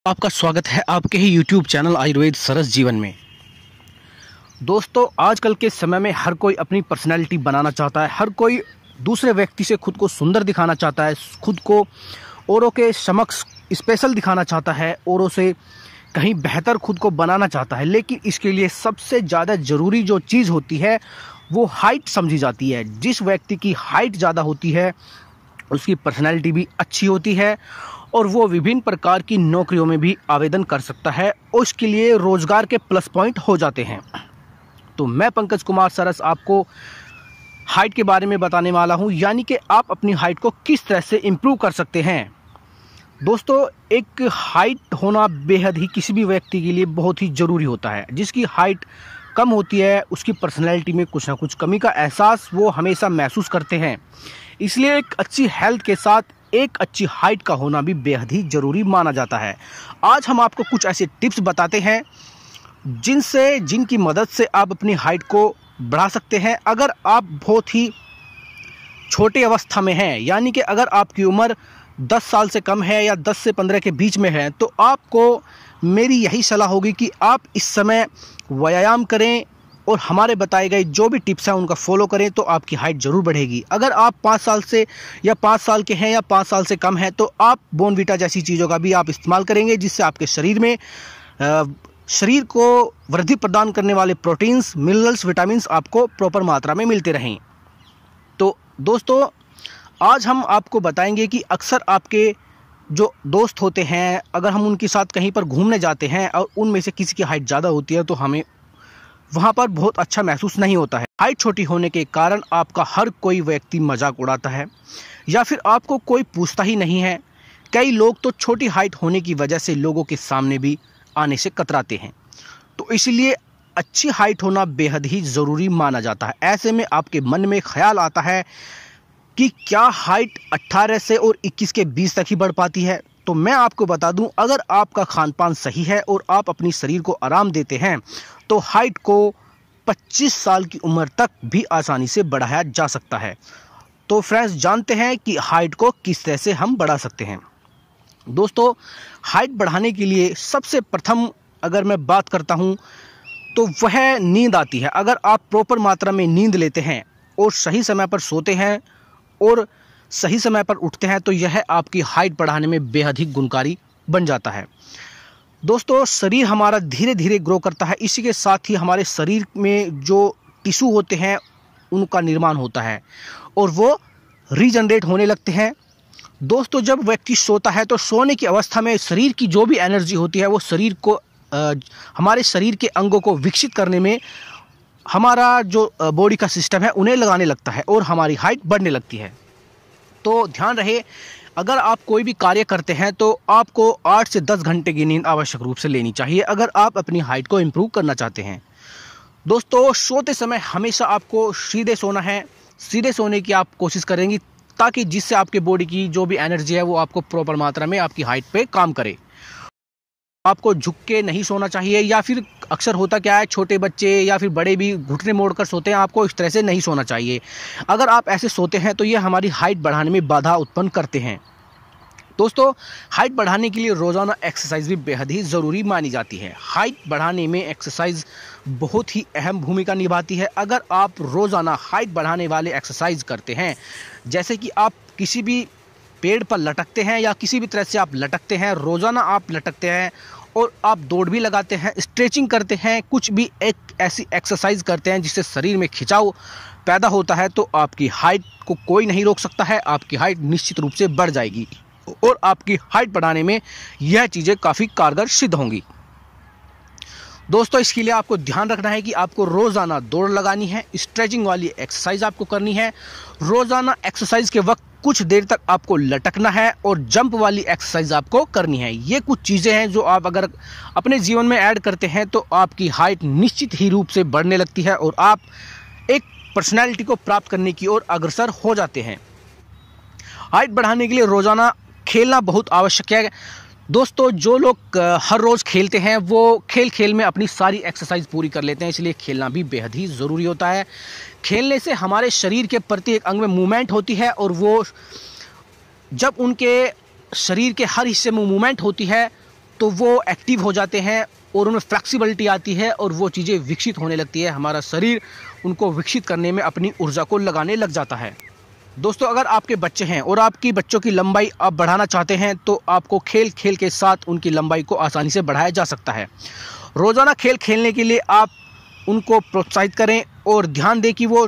आपका स्वागत है आपके ही YouTube चैनल आयुर्वेद सरस जीवन में। दोस्तों, आजकल के समय में हर कोई अपनी पर्सनैलिटी बनाना चाहता है। हर कोई दूसरे व्यक्ति से खुद को सुंदर दिखाना चाहता है, खुद को औरों के समक्ष स्पेशल दिखाना चाहता है, औरों से कहीं बेहतर खुद को बनाना चाहता है। लेकिन इसके लिए सबसे ज़्यादा ज़रूरी जो चीज़ होती है वो हाइट समझी जाती है। जिस व्यक्ति की हाइट ज़्यादा होती है उसकी पर्सनैलिटी भी अच्छी होती है और वो विभिन्न प्रकार की नौकरियों में भी आवेदन कर सकता है और उसके लिए रोजगार के प्लस पॉइंट हो जाते हैं। तो मैं पंकज कुमार सरस आपको हाइट के बारे में बताने वाला हूं, यानी कि आप अपनी हाइट को किस तरह से इम्प्रूव कर सकते हैं। दोस्तों, एक हाइट होना बेहद ही किसी भी व्यक्ति के लिए बहुत ही ज़रूरी होता है। जिसकी हाइट कम होती है उसकी पर्सनैलिटी में कुछ ना कुछ कमी का एहसास वो हमेशा महसूस करते हैं। इसलिए एक अच्छी हेल्थ के साथ एक अच्छी हाइट का होना भी बेहद ही ज़रूरी माना जाता है। आज हम आपको कुछ ऐसे टिप्स बताते हैं जिनकी मदद से आप अपनी हाइट को बढ़ा सकते हैं। अगर आप बहुत ही छोटे अवस्था में हैं, यानी कि अगर आपकी उम्र 10 साल से कम है या 10 से 15 के बीच में है, तो आपको मेरी यही सलाह होगी कि आप इस समय व्यायाम करें और हमारे बताए गए जो भी टिप्स हैं उनका फॉलो करें तो आपकी हाइट ज़रूर बढ़ेगी। अगर आप 5 साल से या 5 साल के हैं या 5 साल से कम हैं तो आप बोर्नवीटा जैसी चीज़ों का भी आप इस्तेमाल करेंगे, जिससे आपके शरीर में शरीर को वृद्धि प्रदान करने वाले प्रोटीन्स, मिनरल्स, विटामिन्स आपको प्रॉपर मात्रा में मिलते रहें। तो दोस्तों, आज हम आपको बताएंगे कि अक्सर आपके जो दोस्त होते हैं, अगर हम उनके साथ कहीं पर घूमने जाते हैं और उनमें से किसी की हाइट ज़्यादा होती है तो हमें वहाँ पर बहुत अच्छा महसूस नहीं होता है। हाइट छोटी होने के कारण आपका हर कोई व्यक्ति मजाक उड़ाता है या फिर आपको कोई पूछता ही नहीं है। कई लोग तो छोटी हाइट होने की वजह से लोगों के सामने भी आने से कतराते हैं। तो इसलिए अच्छी हाइट होना बेहद ही ज़रूरी माना जाता है। ऐसे में आपके मन में ख्याल आता है कि क्या हाइट 18 से और 21 के बीच तक ही बढ़ पाती है। तो मैं आपको बता दूं, अगर आपका खान पान सही है और आप अपनी शरीर को आराम देते हैं तो हाइट को 25 साल की उम्र तक भी आसानी से बढ़ाया जा सकता है। तो फ्रेंड्स, जानते हैं कि हाइट को किस तरह से हम बढ़ा सकते हैं। दोस्तों, हाइट बढ़ाने के लिए सबसे प्रथम अगर मैं बात करता हूं तो वह नींद आती है। अगर आप प्रॉपर मात्रा में नींद लेते हैं और सही समय पर सोते हैं और सही समय पर उठते हैं तो यह आपकी हाइट बढ़ाने में बेहद ही गुणकारी बन जाता है। दोस्तों, शरीर हमारा धीरे धीरे ग्रो करता है। इसी के साथ ही हमारे शरीर में जो टिश्यू होते हैं उनका निर्माण होता है और वो रीजनरेट होने लगते हैं। दोस्तों, जब व्यक्ति सोता है तो सोने की अवस्था में शरीर की जो भी एनर्जी होती है वो शरीर को हमारे शरीर के अंगों को विकसित करने में हमारा जो बॉडी का सिस्टम है उन्हें लगाने लगता है और हमारी हाइट बढ़ने लगती है। तो ध्यान रहे, अगर आप कोई भी कार्य करते हैं तो आपको 8 से 10 घंटे की नींद आवश्यक रूप से लेनी चाहिए अगर आप अपनी हाइट को इम्प्रूव करना चाहते हैं। दोस्तों, सोते समय हमेशा आपको सीधे सोना है। सीधे सोने की आप कोशिश करेंगी ताकि जिससे आपके बॉडी की जो भी एनर्जी है वो आपको प्रॉपर मात्रा में आपकी हाइट पे काम करे। आपको झुक के नहीं सोना चाहिए, या फिर अक्सर होता क्या है, छोटे बच्चे या फिर बड़े भी घुटने मोड़कर सोते हैं। आपको इस तरह से नहीं सोना चाहिए। अगर आप ऐसे सोते हैं तो ये हमारी हाइट बढ़ाने में बाधा उत्पन्न करते हैं। दोस्तों, हाइट बढ़ाने के लिए रोज़ाना एक्सरसाइज भी बेहद ही ज़रूरी मानी जाती है। हाइट बढ़ाने में एक्सरसाइज बहुत ही अहम भूमिका निभाती है। अगर आप रोज़ाना हाइट बढ़ाने वाले एक्सरसाइज करते हैं, जैसे कि आप किसी भी पेड़ पर लटकते हैं या किसी भी तरह से आप लटकते हैं, रोज़ाना आप लटकते हैं और आप दौड़ भी लगाते हैं, स्ट्रेचिंग करते हैं, कुछ भी एक ऐसी एक्सरसाइज करते हैं जिससे शरीर में खिंचाव पैदा होता है, तो आपकी हाइट को कोई नहीं रोक सकता है। आपकी हाइट निश्चित रूप से बढ़ जाएगी और आपकी हाइट बढ़ाने में यह चीज़ें काफ़ी कारगर सिद्ध होंगी। दोस्तों, इसके लिए आपको ध्यान रखना है कि आपको रोज़ाना दौड़ लगानी है, स्ट्रेचिंग वाली एक्सरसाइज आपको करनी है। रोज़ाना एक्सरसाइज के वक्त कुछ देर तक आपको लटकना है और जंप वाली एक्सरसाइज आपको करनी है। ये कुछ चीज़ें हैं जो आप अगर अपने जीवन में ऐड करते हैं तो आपकी हाइट निश्चित ही रूप से बढ़ने लगती है और आप एक पर्सनैलिटी को प्राप्त करने की ओर अग्रसर हो जाते हैं। हाइट बढ़ाने के लिए रोज़ाना खेलना बहुत आवश्यक है। दोस्तों, जो लोग हर रोज़ खेलते हैं वो खेल खेल में अपनी सारी एक्सरसाइज पूरी कर लेते हैं, इसलिए खेलना भी बेहद ही ज़रूरी होता है। खेलने से हमारे शरीर के प्रत्येक अंग में मूवमेंट होती है और वो जब उनके शरीर के हर हिस्से में मूवमेंट होती है तो वो एक्टिव हो जाते हैं और उनमें फ्लेक्सिबिलिटी आती है और वो चीज़ें विकसित होने लगती है। हमारा शरीर उनको विकसित करने में अपनी ऊर्जा को लगाने लग जाता है। दोस्तों, अगर आपके बच्चे हैं और आपकी बच्चों की लंबाई आप बढ़ाना चाहते हैं तो आपको खेल खेल के साथ उनकी लंबाई को आसानी से बढ़ाया जा सकता है। रोज़ाना खेल खेलने के लिए आप उनको प्रोत्साहित करें और ध्यान दें कि वो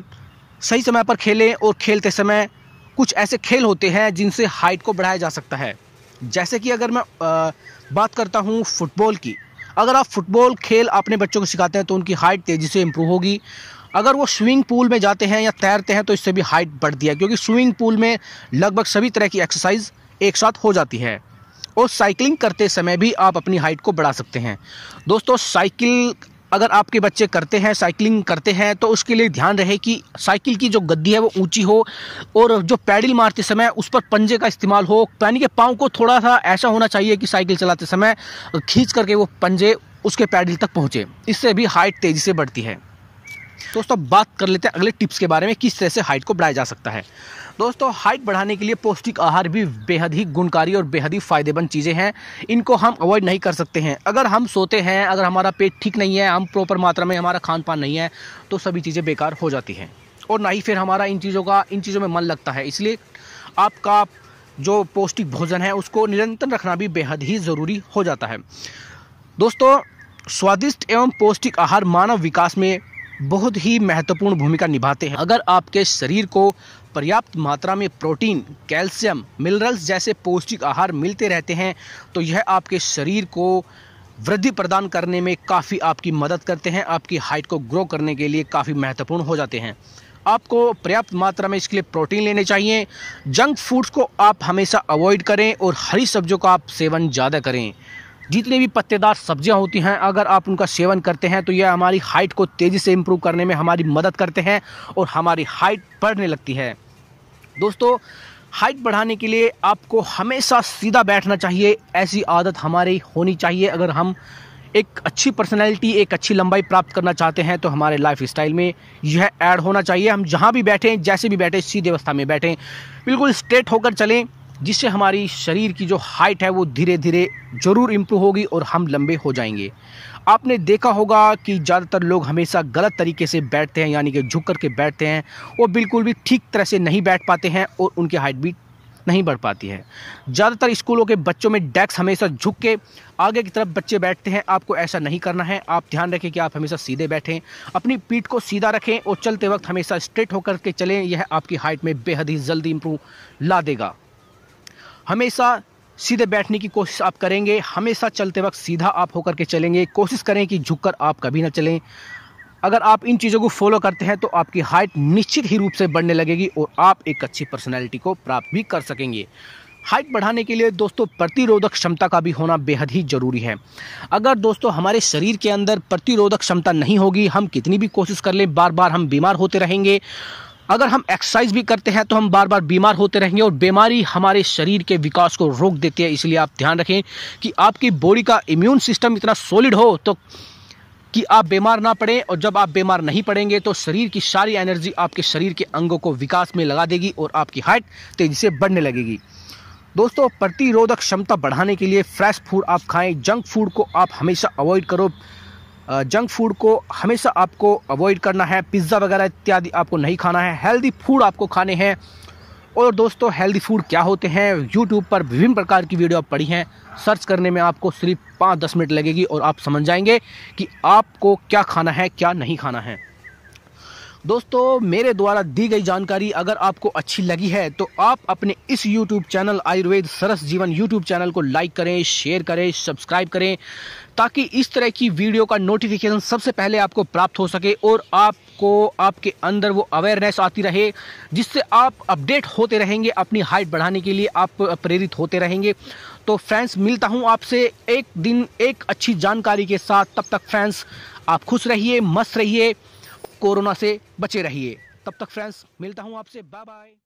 सही समय पर खेलें। और खेलते समय कुछ ऐसे खेल होते हैं जिनसे हाइट को बढ़ाया जा सकता है। जैसे कि अगर मैं बात करता हूँ फुटबॉल की, अगर आप फुटबॉल खेल अपने बच्चों को सिखाते हैं तो उनकी हाइट तेज़ी से इम्प्रूव होगी। अगर वो स्विमिंग पूल में जाते हैं या तैरते हैं तो इससे भी हाइट बढ़ती है, क्योंकि स्विमिंग पूल में लगभग सभी तरह की एक्सरसाइज एक साथ हो जाती है। और साइकिलिंग करते समय भी आप अपनी हाइट को बढ़ा सकते हैं। दोस्तों, साइकिल अगर आपके बच्चे करते हैं, साइकिलिंग करते हैं, तो उसके लिए ध्यान रहे कि साइकिल की जो गद्दी है वो ऊंची हो और जो पैडल मारते समय उस पर पंजे का इस्तेमाल हो, यानी कि पाँव को थोड़ा सा ऐसा होना चाहिए कि साइकिल चलाते समय खींच करके वो पंजे उसके पैडल तक पहुँचे। इससे भी हाइट तेज़ी से बढ़ती है। दोस्तों, बात कर लेते हैं अगले टिप्स के बारे में, किस तरह से हाइट को बढ़ाया जा सकता है। दोस्तों, हाइट बढ़ाने के लिए पौष्टिक आहार भी बेहद ही गुणकारी और बेहद ही फ़ायदेमंद चीज़ें हैं। इनको हम अवॉइड नहीं कर सकते हैं। अगर हम सोते हैं, अगर हमारा पेट ठीक नहीं है, हम प्रॉपर मात्रा में हमारा खान पान नहीं है, तो सभी चीज़ें बेकार हो जाती हैं और ना ही फिर हमारा इन चीज़ों में मन लगता है। इसलिए आपका जो पौष्टिक भोजन है उसको निरंतर रखना भी बेहद ही ज़रूरी हो जाता है। दोस्तों, स्वादिष्ट एवं पौष्टिक आहार मानव विकास में बहुत ही महत्वपूर्ण भूमिका निभाते हैं। अगर आपके शरीर को पर्याप्त मात्रा में प्रोटीन, कैल्शियम, मिनरल्स जैसे पौष्टिक आहार मिलते रहते हैं तो यह आपके शरीर को वृद्धि प्रदान करने में काफ़ी आपकी मदद करते हैं, आपकी हाइट को ग्रो करने के लिए काफ़ी महत्वपूर्ण हो जाते हैं। आपको पर्याप्त मात्रा में इसके लिए प्रोटीन लेने चाहिए। जंक फूड्स को आप हमेशा अवॉइड करें और हरी सब्जियों का आप सेवन ज़्यादा करें। जितनी भी पत्तेदार सब्जियां होती हैं, अगर आप उनका सेवन करते हैं तो यह हमारी हाइट को तेज़ी से इम्प्रूव करने में हमारी मदद करते हैं और हमारी हाइट बढ़ने लगती है। दोस्तों, हाइट बढ़ाने के लिए आपको हमेशा सीधा बैठना चाहिए। ऐसी आदत हमारी होनी चाहिए। अगर हम एक अच्छी पर्सनैलिटी, एक अच्छी लंबाई प्राप्त करना चाहते हैं तो हमारे लाइफ स्टाइल में यह ऐड होना चाहिए। हम जहाँ भी बैठें, जैसे भी बैठें, सीधे अवस्था में बैठें, बिल्कुल स्ट्रेट होकर चलें, जिससे हमारी शरीर की जो हाइट है वो धीरे धीरे ज़रूर इम्प्रूव होगी और हम लंबे हो जाएंगे। आपने देखा होगा कि ज़्यादातर लोग हमेशा गलत तरीके से बैठते हैं, यानी कि झुक कर के बैठते हैं। वो बिल्कुल भी ठीक तरह से नहीं बैठ पाते हैं और उनकी हाइट भी नहीं बढ़ पाती है। ज़्यादातर स्कूलों के बच्चों में डेस्क हमेशा झुक के आगे की तरफ बच्चे बैठते हैं। आपको ऐसा नहीं करना है। आप ध्यान रखें कि आप हमेशा सीधे बैठें, अपनी पीठ को सीधा रखें और चलते वक्त हमेशा स्ट्रेट होकर के चलें। यह आपकी हाइट में बेहद ही जल्दी इम्प्रूव ला देगा। हमेशा सीधे बैठने की कोशिश आप करेंगे, हमेशा चलते वक्त सीधा आप होकर के चलेंगे। कोशिश करें कि झुककर आप कभी ना चलें। अगर आप इन चीज़ों को फॉलो करते हैं तो आपकी हाइट निश्चित ही रूप से बढ़ने लगेगी और आप एक अच्छी पर्सनैलिटी को प्राप्त भी कर सकेंगे। हाइट बढ़ाने के लिए दोस्तों प्रतिरोधक क्षमता का भी होना बेहद ही ज़रूरी है। अगर दोस्तों हमारे शरीर के अंदर प्रतिरोधक क्षमता नहीं होगी, हम कितनी भी कोशिश कर लें, बार बार हम बीमार होते रहेंगे। अगर हम एक्सरसाइज भी करते हैं तो हम बार बार बीमार होते रहेंगे और बीमारी हमारे शरीर के विकास को रोक देती है। इसलिए आप ध्यान रखें कि आपकी बॉडी का इम्यून सिस्टम इतना सॉलिड हो तो कि आप बीमार ना पड़ें, और जब आप बीमार नहीं पड़ेंगे तो शरीर की सारी एनर्जी आपके शरीर के अंगों को विकास में लगा देगी और आपकी हाइट तेज़ी से बढ़ने लगेगी। दोस्तों, प्रतिरोधक क्षमता बढ़ाने के लिए फ्रेश फूड आप खाएं। जंक फूड को आप हमेशा अवॉइड करो। जंक फूड को हमेशा आपको अवॉइड करना है। पिज़्ज़ा वगैरह इत्यादि आपको नहीं खाना है। हेल्दी फूड आपको खाने हैं। और दोस्तों, हेल्दी फूड क्या होते हैं, यूट्यूब पर विभिन्न प्रकार की वीडियो आप पढ़ी हैं। सर्च करने में आपको सिर्फ 5-10 मिनट लगेगी और आप समझ जाएंगे कि आपको क्या खाना है, क्या नहीं खाना है। दोस्तों, मेरे द्वारा दी गई जानकारी अगर आपको अच्छी लगी है तो आप अपने इस यूट्यूब चैनल आयुर्वेद सरस जीवन यूट्यूब चैनल को लाइक करें, शेयर करें, सब्सक्राइब करें, ताकि इस तरह की वीडियो का नोटिफिकेशन सबसे पहले आपको प्राप्त हो सके और आपको आपके अंदर वो अवेयरनेस आती रहे, जिससे आप अपडेट होते रहेंगे। अपनी हाइट बढ़ाने के लिए आप प्रेरित होते रहेंगे। तो फ्रेंड्स, मिलता हूँ आपसे एक दिन एक अच्छी जानकारी के साथ। तब तक फ्रेंड्स, आप खुश रहिए, मस्त रहिए, कोरोना से बचे रहिए। तब तक फ्रेंड्स, मिलता हूँ आपसे। Bye bye.